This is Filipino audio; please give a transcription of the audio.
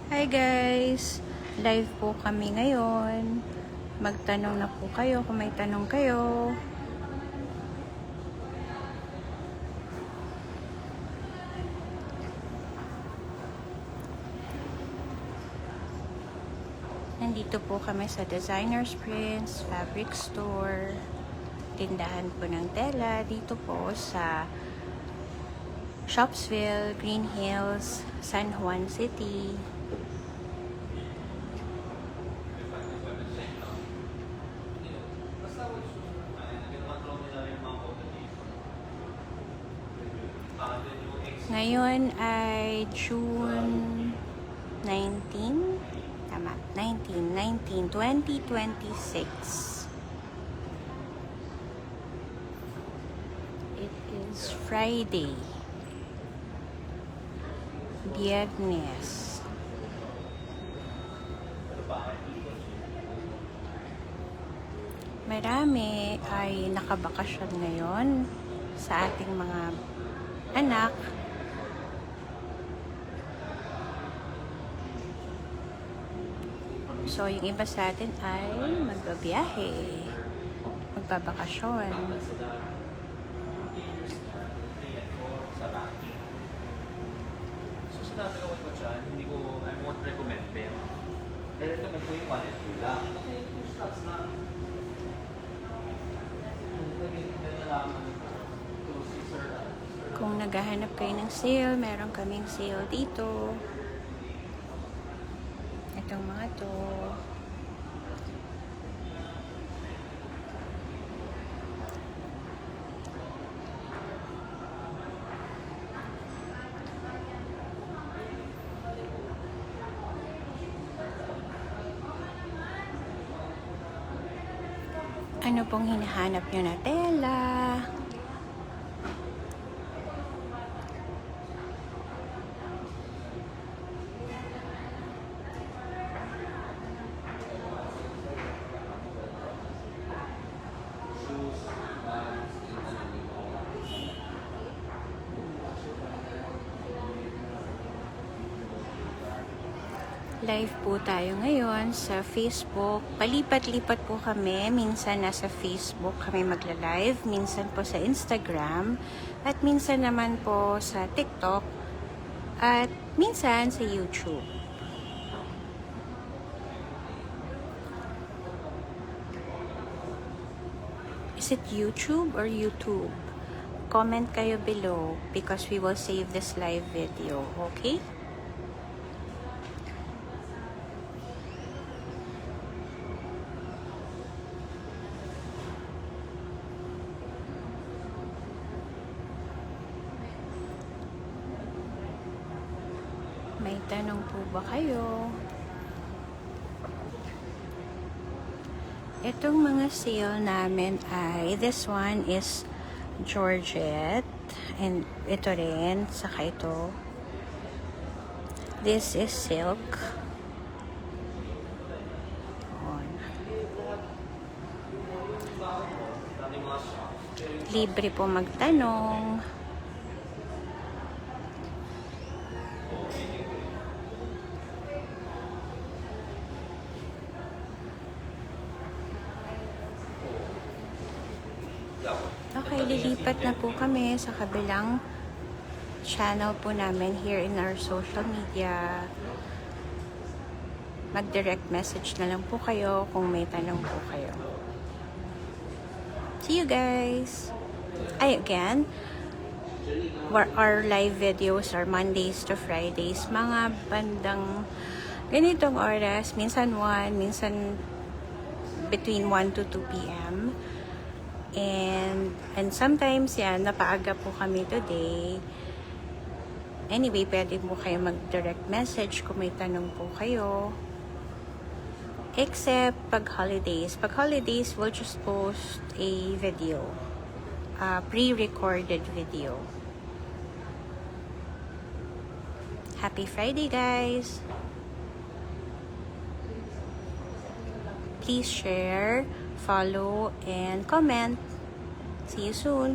Hi guys! Live po kami ngayon. Magtanong na po kayo kung may tanong kayo. Nandito po kami sa Designer's Prince Fabric Store. Tindahan po ng tela dito po sa Shopsville, Green Hills, San Juan City. Ngayon ay June 19, tama, 2026. It is Friday. Biyernes. Marami ay nakabakasyon ngayon sa ating mga anak. So, yung iba sa atin ay magbabiyahe, magbabakasyon. So, sinasagawin ko siya, hindi ko, I won't recommend them. Pero ito ko yung 1 and 2 lang. Okay, yung slots na. Kung naghahanap kayo ng sale, meron kaming sale dito. Itong mga to. Ano pong hinahanap nyo na tela? Live po tayo ngayon sa Facebook. Palipat-lipat po kami. Minsan nasa Facebook kami magla-live, minsan po sa Instagram, at minsan naman po sa TikTok, at minsan sa YouTube. Is it YouTube or YouTube? Comment kayo below because we will save this live video, okay? May tanong po ba kayo? Itong mga sale namin ay, this one is Georgette, and ito rin, saka ito. This is silk. Libre po magtanong. Okay, lilipat na po kami sa kabilang channel po namin here in our social media. Mag-direct message na lang po kayo kung may tanong po kayo. See you guys! Again, our live videos are Mondays to Fridays. Mga bandang ganitong oras, minsan 1, minsan between 1 to 2 p.m. And sometimes yan, napaaga po kami today. Anyway, pwede po kayo mag-direct message kung may tanong po kayo. Except pag holidays. Pag holidays, we'll just post a video. A pre-recorded video. Happy Friday, guys! Please share, follow, and comment. See you soon.